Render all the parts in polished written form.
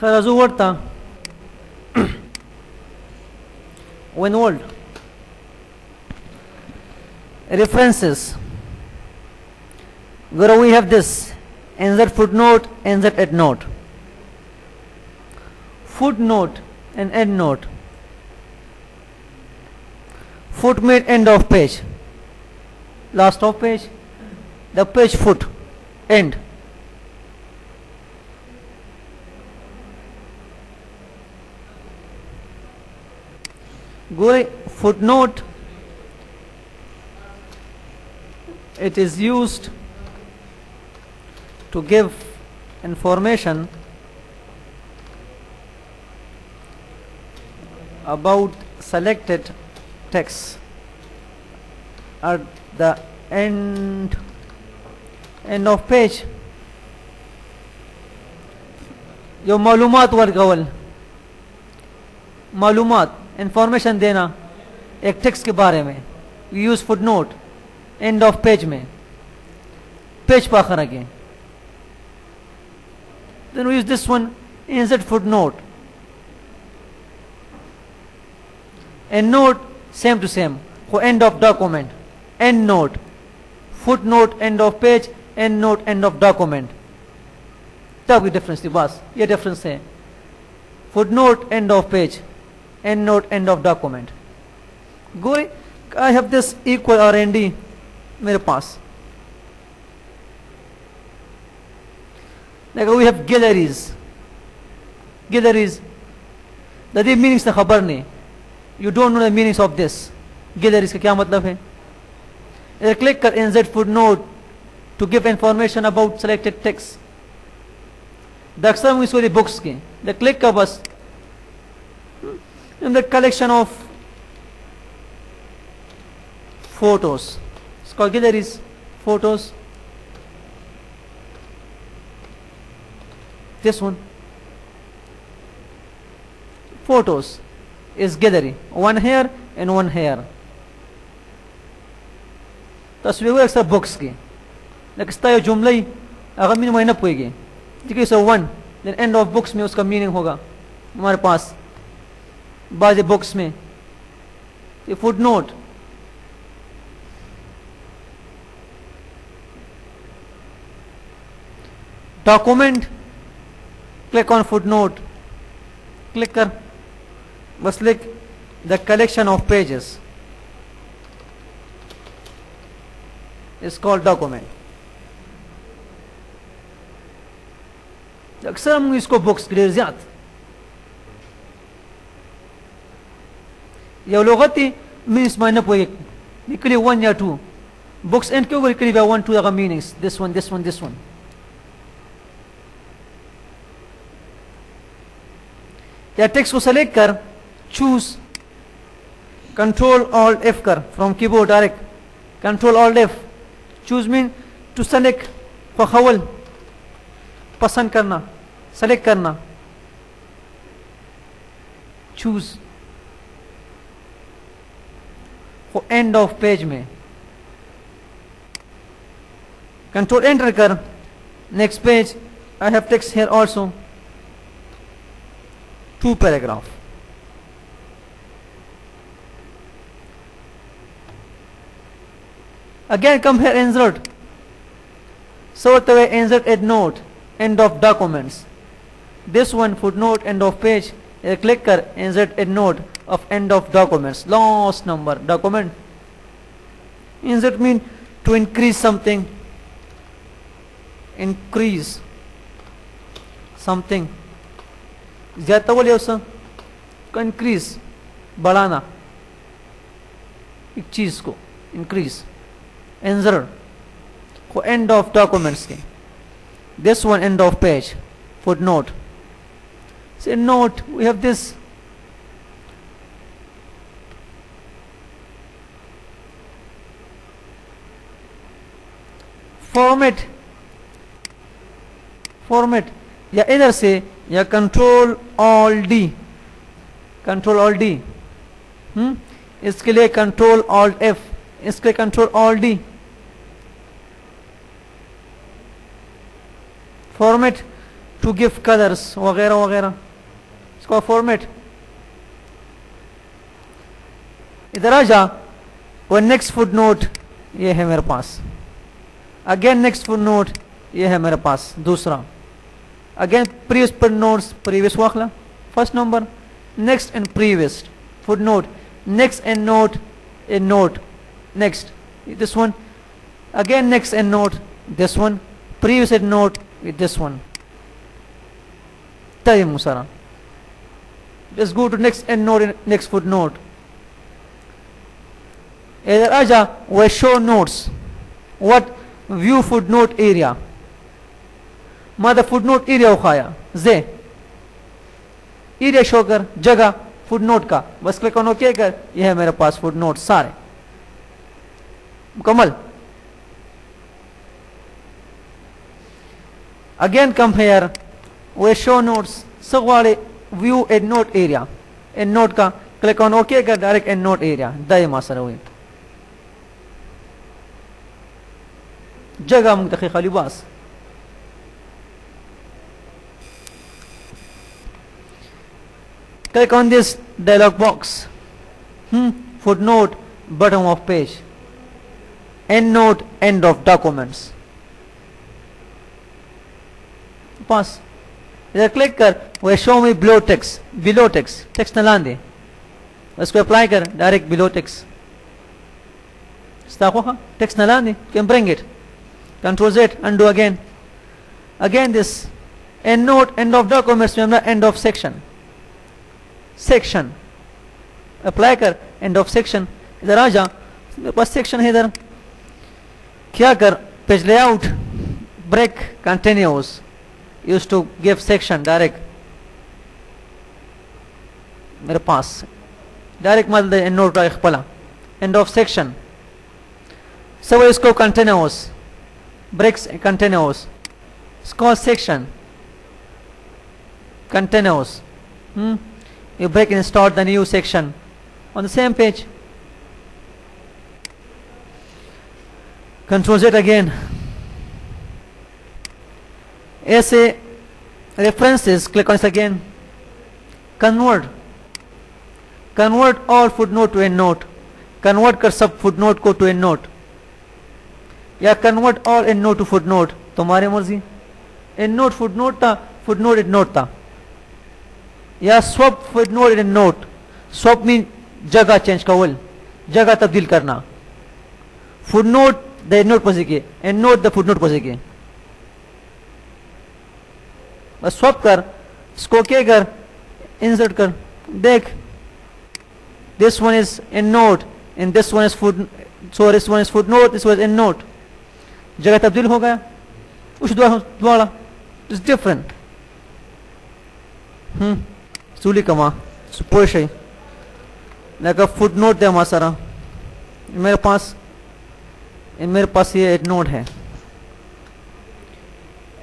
خلاص ورطة when old references where we have this NZ footnote, NZ endnote. Footnote and endnote. Foot means end of page, last of page, the page foot, end. Go footnote, it is used to give information about selected text at the end of page. जो मालूमात वर्गवल, मालूमात information देना एक text के बारे में, use footnote and of page में, page पर आखिर आगे. Then we use this one, insert footnote. Endnote, same to same, for end of document. Endnote, footnote, end of page, endnote, end of document. तब की difference थी बस, ये difference है. Footnote, end of page, endnote, end of document. Go, I have this equal R&D मेरे पास. Like we have galleries. Galleries. The meanings से खबर नहीं. You don't know the meanings of this. Galleries का क्या मतलब है? Click कर insert footnote to give information about selected text. The अक्सर हम इसको books के. The click का बस. In the collection of photos. It's called galleries. Photos. This one, photos is gallery, one here and one here. तस्वीर अक्सर books की, लेकिन ये जुमला ही अगर मीनिंग वही ना पोएगी, ठीक है. So one then end of books में उसका मीनिंग होगा हमारे पास बाज़ बुक्स में. ये footnote, document. Click on footnote, click कर बस लिख the collection of pages is called document. अक्सर हम इसको बुक्स के लिए ज़्यादा ये लोगती मीन्स मायने पोए निकली वन या टू बुक्स एंड क्यों निकली वे वन टू अगर meanings this one this one this one. या टेक्स्ट को सेलेक्ट कर, चूज, कंट्रोल ऑल्ट एफ कर from keyboard direct. Control alt F, choose mean to select, फखवल पसंद करना, सेलेक्ट करना, choose for end of page में. कंट्रोल एंटर कर, next page. I have text here also, 2 paragraph. Again come here, insert. Sort away, insert endnote, end of documents. This one footnote, end of page. Click कर insert endnote of end of documents. Last number document. Insert mean to increase something. Increase something. ज़्यादा बोले उसका increase, बढ़ाना एक चीज को, increase. insert for end of documents के. This one end of page, footnote. Say note, we have this format, format या इधर से या control all D, control all D. इसके लिए कंट्रोल ऑल्ट एफ, इसके control alt D. Format to give colours वगैरह वगैरह, इसका फॉर्मेट। इधर आ जा, और नेक्स्ट फुट नोट ये है मेरे पास, अगेन नेक्स्ट फुट नोट ये है मेरे पास दूसरा, again previous footnotes, previous वाखला first number, next and previous footnote, next end note a note, next this one, again next end note this one, previous end note with this one. طيب مسارا, let's go to next end note and next footnote. इधर आजा, we show notes, what view footnote area, मादा footnote area उखाया जे area show कर, जगह footnote का, बस click on okay कर, यह है मेरे पास फुटनोट सारे मुकम्मल। Again come here, we show notes सगवाड़े view end note area, end note का क्लिक ऑन ओके कर, डायरेक्ट एड नोट एरिया दाए मासर हुई जगह मुंतखी खाली बास। Click on this dialog box, footnote, bottom of page, endnote, end of documents, pass। इधर क्लिक कर, वो show me below text, below text, text न लान दे, उसको अप्लाई कर, डायरेक्ट below text, स्टाको text न लान दे, can bring it, Control Z, undo again, again this endnote, end of documents, remember end of section, section apply कर, and of section. इधर आ जा, मेरे पास section है इधर, क्या कर, page layout break continuous, use to give section direct मेरे पास डायरेक्ट मतलब एंड नोट का पला एंड ऑफ सेक्शन सब इसको कंटिन्यूस ब्रेक्स कंटिन्यूस, इसको section continuous, you break and start the new section on the same page. Control Z again. ऐसे references, click on this again. Convert all footnote to endnote. Convert कर सब footnote को to endnote, या convert all endnote to footnote, तुम्हारी मर्जी। endnote footnote था, footnote endnote था, या swap footnote in note, swap mean जगह चेंज कवल, जगह तब्दील करना, फुटनोट द एंड नोट पॉजिके, एंड नोट द फुटनोट पॉजिके, बस स्वप कर, इसको क्या कर, इंसर्ट कर, देख this one is end note and this one is foot, so this one is footnote, this one is end note, जगह तब्दील हो गया उस द्वारा, इट्स डिफरेंट। सूली कमा पोश है लगा फुटनोट दे हमारा सारा, मेरे पास ये एंड नोट है,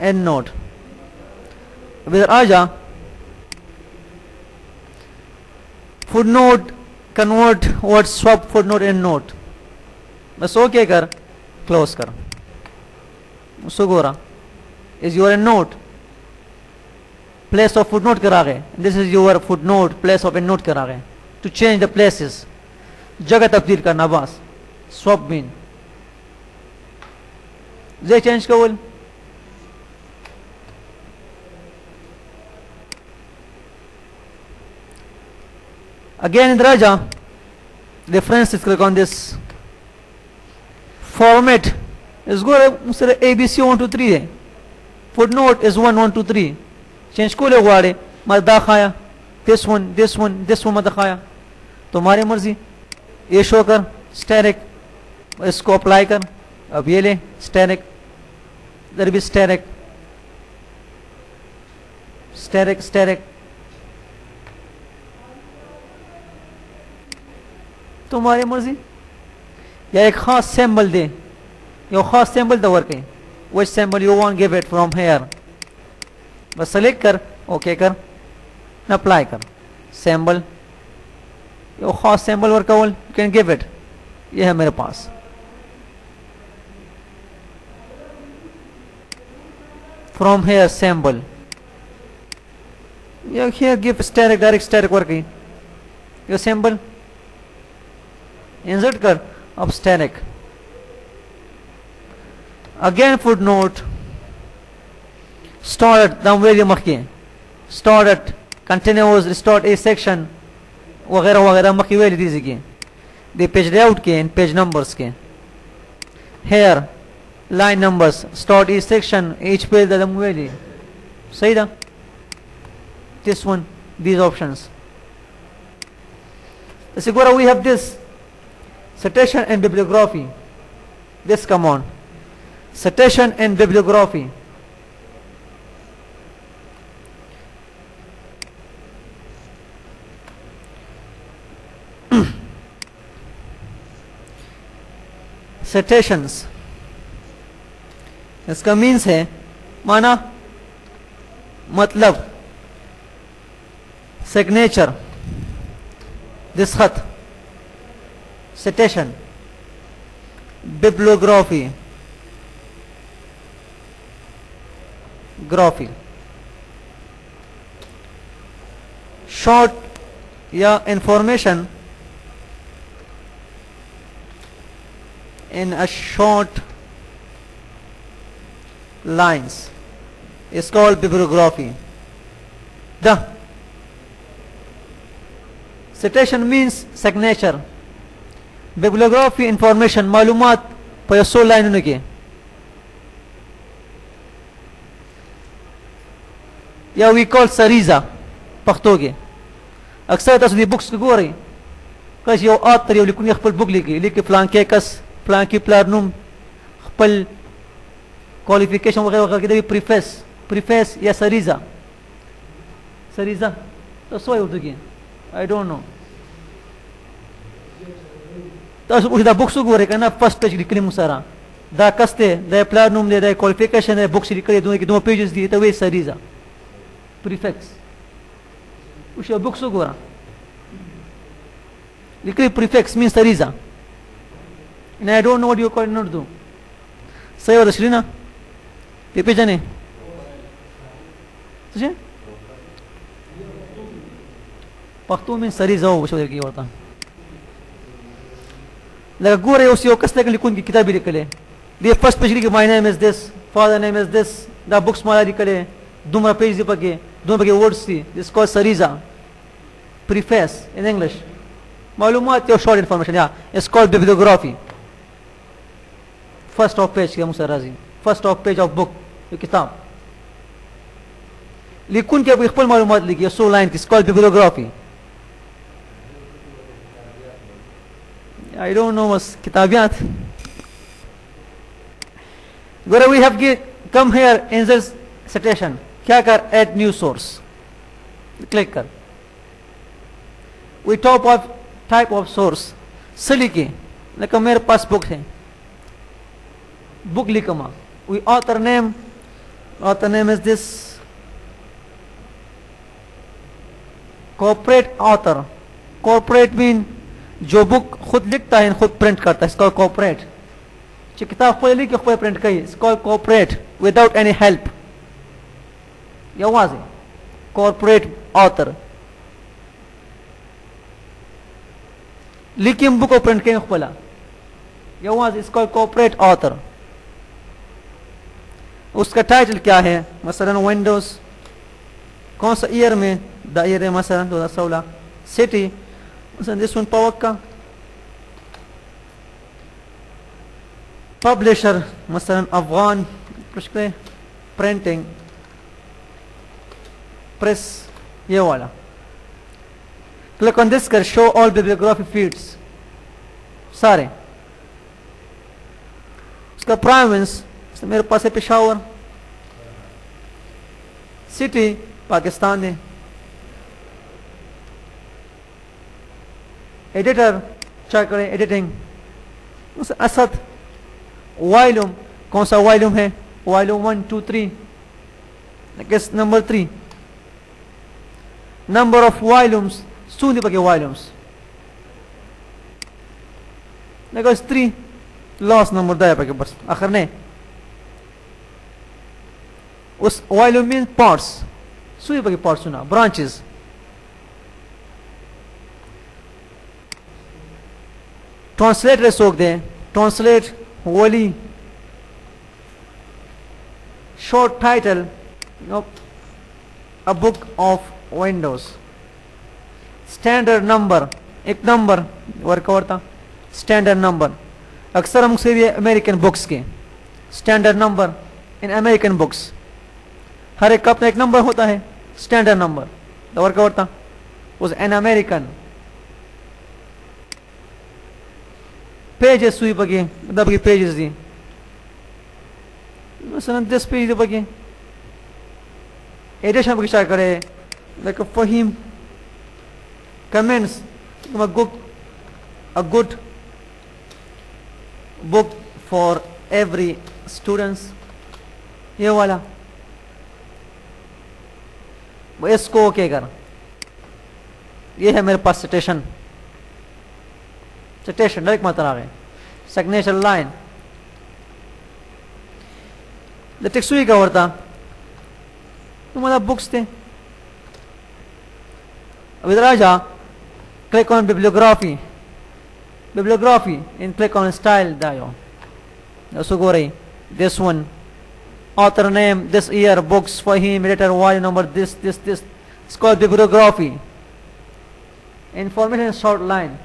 एंड नोट। अब इधर आ जा, footnote convert word swap footnote end note, बस ओके कर, क्लोज कर, सुगोरा is your end note, place of footnote करा गए, this is your footnote, place of end note करा गए, टू चेंज द प्लेसेस, जगह तब्दील करना बस, स्वैप मीन जे चेंज कवल, again in Raja reference is click on this format is go ABC 1 2 3 है, footnote is 1 1 2 3 चेंज को ले वाड़े मत दाखाया, this one मत दाखाया, तुम्हारी मर्जी, ये शो कर स्टैरिक, इसको अप्लाई कर, अब ये ले स्टैरिक, इधर भी स्टैरिक स्टैरिक स्टैरिक, तुम्हारी मर्जी, या एक खास सैम्बल दे, या खास सैम्बल दवर के, which symbol you want give it from here, बस सेलेक्ट कर, ओके कर, अप्लाई कर, सैम्बल यो खास symbol work you can give it, ये है मेरे पास। From here symbol You here give static, direct static work ही ये symbol insert कर अब static. Again footnote stored दम वेरी मखी stored continuous restored a section वगैरह वगैरह मखी वेरी दीजिए की the page layout के page numbers के here line numbers stored each section each page दम वेरी सही था this one these options. Segura we have this citation and bibliography. This come on citation and bibliography. Citations इसका means है माना मतलब signature दस्तखत citation bibliography graphy short या information in a short lines is called bibliography. The citation means signature. Bibliography information मालूमात पर 100 line के या we call सरीजा पख्तो के अक्सर तस्वीर बुक्स के गोरे कस यो आतर यो लिखुन यखपल बुक लिखी फलां के कस फलां की प्लानूम खपल क्वालिफिकेशन वगैरह वगैरह के प्रीफेस या सरीजा तो सोई उर्दू की आई डोंट नो तो उस बुक्स को रे करना फर्स्ट पेज लिखने मुसारा दा कस्ते दा प्लानूम दे दा क्वालिफिकेशन है बुक्स लिख के दो पेजेस दिए तो वे सरीजा प्रीफिक्स उस बुक्स को रा लिखले prefix means सरीजा and I don't know what you call in Urdu. सही हो रही ना ये पे जाने तुझे पख्तू में सरीजा हो वो की होता लगा गोरे उसी ओकस लेकर लिखूं की किताब भी लिख ले ये फर्स्ट पेज लिखे my name is this father name is this दा बुक्स माला लिख ले दूसरा पेज दे पके दूसरा वर्ड्स थी this called सरीजा preface in English मालूमात या short information या it's called bibliography. First of page क्या मुझसे राजी first of page of book ये किताब लिखूं क्या इख्पल मालूमात लिखी 100 लाइन की it's called bibliography. I don't know what's किताबियात. Where we have come here in this citation क्या कर add new source click कर we top of type of source से लिखे लेकिन मेरे पास बुक है book लिखमा we author name is this corporate author corporate mean जो book खुद लिखता है खुद प्रिंट करता है इसका corporate जो किताब खुद लिख के खुद प्रिंट करी इसका corporate without any help ये आवाज है corporate author लिखिम बुक प्रिंट के खुला ये आवाज इसका corporate author उसका टाइटल क्या है मसलन विंडोज कौन सा ईयर में द ईयर है मसलन 2016 सिटी मसलन दिस वन पवक्का पब्लिशर मसलन अफगान प्रिंटिंग प्रेस ये वाला क्लिक ऑन दिस कर शो ऑल बिब्लियोग्राफी फीड्स सारे उसका प्रोविंस मेरे पास है पेशावर सिटी पाकिस्तान है एडिटर चेक करें एडिटिंग असद वॉल्यूम कौन सा वॉल्यूम है volume 1 2 3 number 3 number of volumes सूनी पके वॉल्यूम्स नेक्स्ट 3 लॉस नंबर दाया पके बस आखिर ने उस वॉल्यूम मीन पार्ट्स सुई बगी पार्सुना branches. Translate resok de. Translate wholly. Short title. Nope. A book of windows. Standard number. एक नंबर वर्क होता स्टैंडर्ड नंबर. अक्सर हम से अमेरिकन बुक्स के standard number in American books हर एक का अपना एक नंबर होता है स्टैंडर्ड नंबर वर्क होता was an American. Pages सुई बगे दब के pages दी मसलन 10 पेज बगे एडिशन बगे क्या करे like Fahim comments a good book for every students. ये वाला वो इसको ओके कर. ये है मेरे पास सिटेशन डायरेक्ट मात्रा आ गए सिग्नेचर लाइन टेक्सुई का होता तुम्हारा बुक्स थे. अब इधर आ जा. Click on bibliography and click on style dio. So go right. This one, author name, this year, books for him, editor, volume number, this. It's called bibliography. Information short line.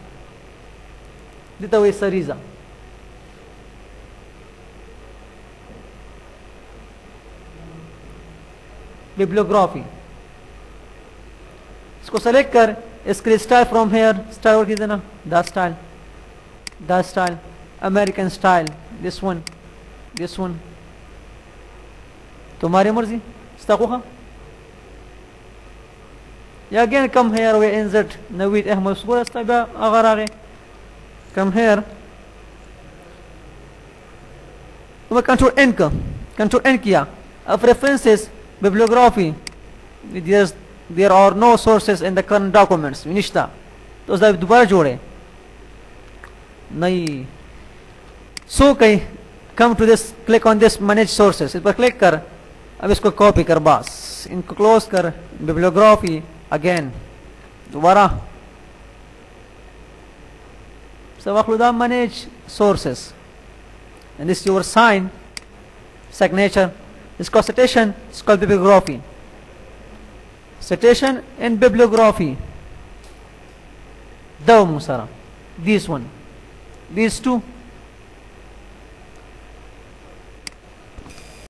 Dito way Sariza. Bibliography. इसको select कर. इसके लिए style from here style और देना the style American style this one तुम्हारी मर्जी इस्ताकुहा या again come here we insert Naveed Ahmed सुबह इस्ताबा अगर आ गए कम हेयर तो कंट्रोल एन किया. अब references bibliography there are no sources in the current documents. निश्ता तो उसका दोबारा जोड़े नहीं. So कहीं come to this, click on this manage sources. इस पर क्लिक कर. अब इसको कॉपी कर बस. इनको क्लोज कर. बिब्लियोग्राफी अगेन दोबारा सब manage sources and this is your sign signature. इसको citation it's called bibliography. Citation and bibliography. Musara. These two